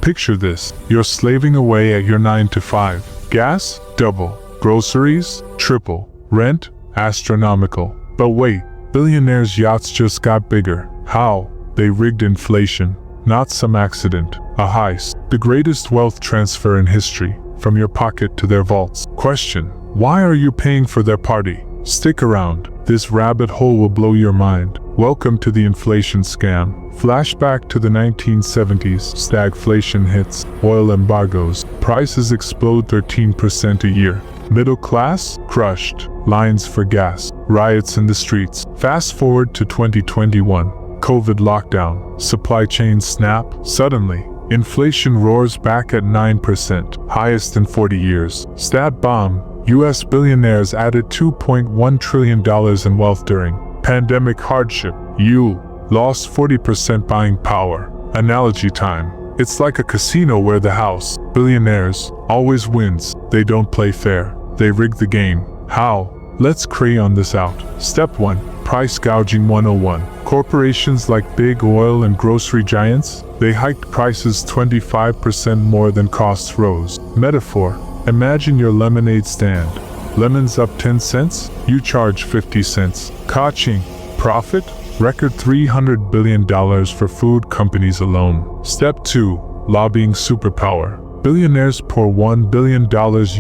Picture this, you're slaving away at your 9 to 5. Gas? Double. Groceries? Triple. Rent? Astronomical. But wait, billionaires' yachts just got bigger. How? They rigged inflation. Not some accident. A heist. The greatest wealth transfer in history, from your pocket to their vaults. Question: why are you paying for their party? Stick around. This rabbit hole will blow your mind. Welcome to the inflation scam. Flashback to the 1970s. Stagflation hits. Oil embargoes. Prices explode 13% a year. Middle class? Crushed. Lines for gas. Riots in the streets. Fast forward to 2021. COVID lockdown. Supply chains snap. Suddenly, inflation roars back at 9%, highest in 40 years. Stat bomb. US billionaires added $2.1 trillion in wealth during pandemic hardship. You lost 40% buying power. Analogy time. It's like a casino where the house, billionaires, always wins. They don't play fair. They rig the game. How? Let's crayon this out. Step 1. Price gouging 101. Corporations like big oil and grocery giants, they hiked prices 25% more than costs rose. Metaphor. Imagine your lemonade stand. Lemons up 10 cents, you charge 50 cents. Gouging. Profit? Record $300 billion for food companies alone. Step 2. Lobbying superpower. Billionaires pour $1 billion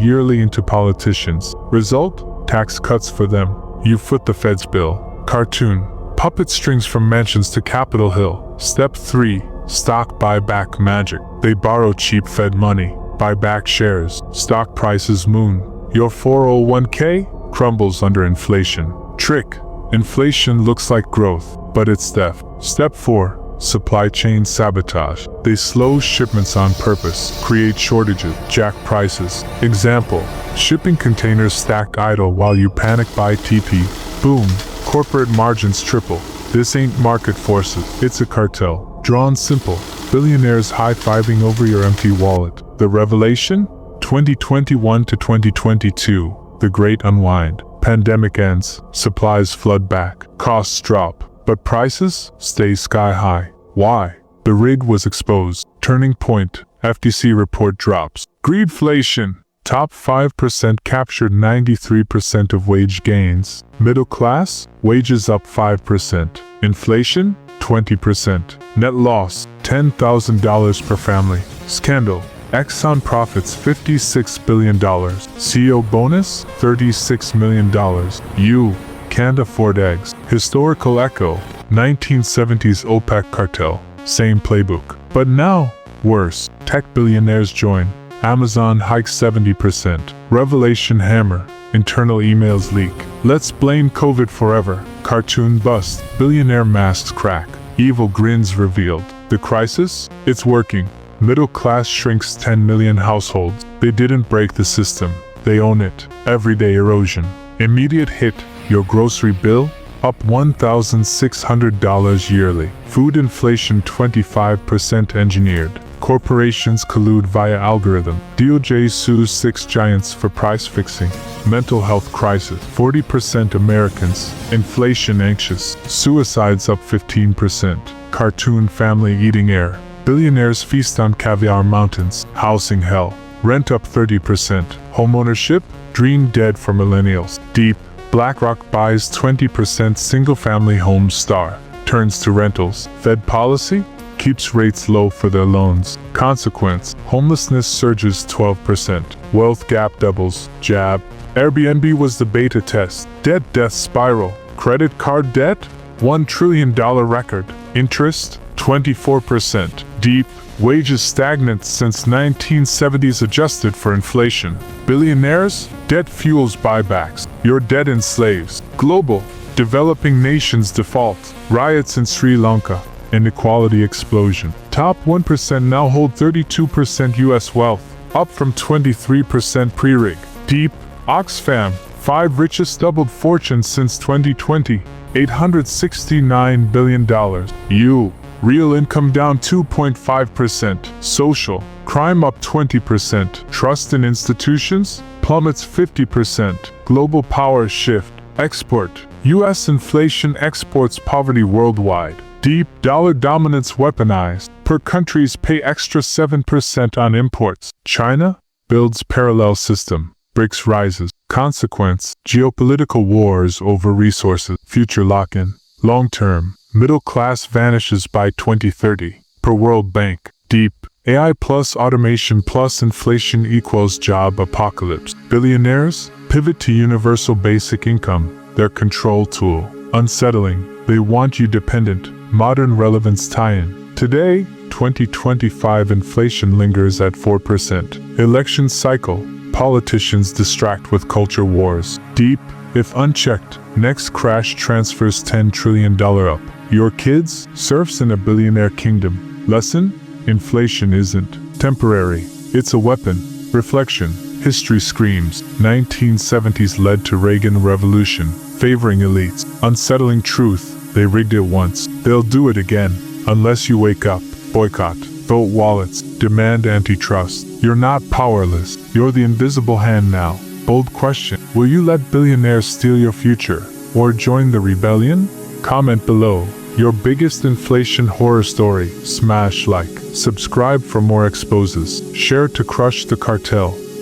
yearly into politicians. Result? Tax cuts for them. You foot the Fed's bill. Cartoon. Puppet strings from mansions to Capitol Hill. Step 3. Stock buyback magic. They borrow cheap Fed money. Buy back shares. Stock prices moon. Your 401k crumbles under inflation. Trick. Inflation looks like growth, but it's theft. Step 4. Supply chain sabotage. They slow shipments on purpose, create shortages, jack prices. Example. Shipping containers stacked idle while you panic buy TP. Boom. Corporate margins triple. This ain't market forces, it's a cartel. Drawn simple. Billionaires high-fiving over your empty wallet. The revelation? 2021 to 2022. The great unwind. Pandemic ends. Supplies flood back. Costs drop. But prices stay sky high. Why? The rig was exposed. Turning point. FTC report drops. Greedflation. Top 5% captured 93% of wage gains. Middle class? Wages up 5%. Inflation? 20%. Net loss? $10,000 per family. Scandal. Exxon profits $56 billion. CEO bonus? $36 million. You can't afford eggs. Historical echo. 1970s OPEC cartel. Same playbook. But now, worse. Tech billionaires join. Amazon hikes 70%. Revelation hammer. Internal emails leak. Let's blame COVID forever. Cartoon bust. Billionaire masks crack. Evil grins revealed. The crisis? It's working. Middle class shrinks 10 million households. They didn't break the system. They own it. Everyday erosion. Immediate hit. Your grocery bill? Up $1,600 yearly. Food inflation 25% engineered. Corporations collude via algorithm. DOJ sues 6 giants for price fixing. Mental health crisis. 40% Americans. Inflation anxious. Suicides up 15%. Cartoon family eating air. Billionaires feast on caviar mountains. Housing hell. Rent up 30%. Homeownership? Dream dead for millennials. Deep. BlackRock buys 20% single-family homes star. Turns to rentals. Fed policy? Keeps rates low for their loans. Consequence, homelessness surges 12%. Wealth gap doubles. Jab. Airbnb was the beta test. Debt death spiral. Credit card debt? $1 trillion record. Interest? 24%. Deep. Wages stagnant since 1970s adjusted for inflation. Billionaires? Debt fuels buybacks. Your debt enslaves. Global. Developing nations default. Riots in Sri Lanka. Inequality explosion. Top 1% now hold 32% US wealth, up from 23% pre-rig. Deep. Oxfam. 5 richest doubled fortunes since 2020. $869 billion. You. Real income down 2.5%. Social. Crime up 20%. Trust in institutions plummets 50%. Global power shift. Export. US inflation exports poverty worldwide. Deep. Dollar dominance weaponized. Per countries pay extra 7% on imports. China builds parallel system. BRICS rises. Consequence, geopolitical wars over resources. Future lock-in. Long-term, middle class vanishes by 2030. Per World Bank. Deep, AI plus automation plus inflation equals job apocalypse. Billionaires pivot to universal basic income, their control tool. Unsettling, they want you dependent. Modern relevance tie-in. Today, 2025 inflation lingers at 4%. Election cycle, politicians distract with culture wars. Deep, if unchecked, next crash transfers $10 trillion up. Your kids, serfs in a billionaire kingdom. Lesson? Inflation isn't temporary. It's a weapon. Reflection. History screams. 1970s led to Reagan Revolution, favoring elites. Unsettling truth. They rigged it once. They'll do it again. Unless you wake up. Boycott. Vote wallets. Demand antitrust. You're not powerless. You're the invisible hand now. Bold question. Will you let billionaires steal your future? Or join the rebellion? Comment below. Your biggest inflation horror story. Smash like. Subscribe for more exposes. Share to crush the cartel.